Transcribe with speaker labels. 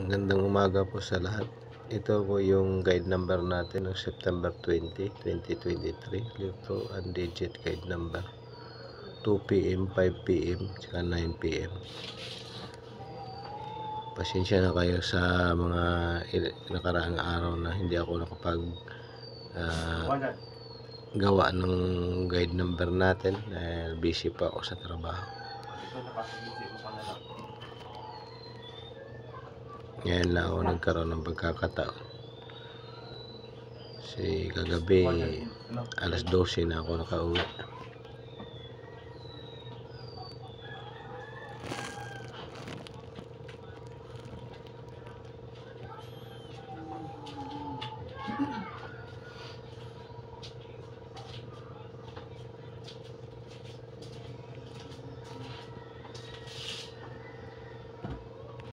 Speaker 1: Magandang umaga po sa lahat. Ito po yung guide number natin ng September 20, 2023. Ito ang digit guide number. 2 PM, 5 PM, tsaka 9 PM. Pasensya na kayo sa mga nakaraang araw na hindi ako nakapag gawa ng guide number natin dahil busy pa ako sa trabaho. Ngayon lang ako nagkaroon ng pagkakataon. Kasi kagabi alas 12 na ako nakauwi.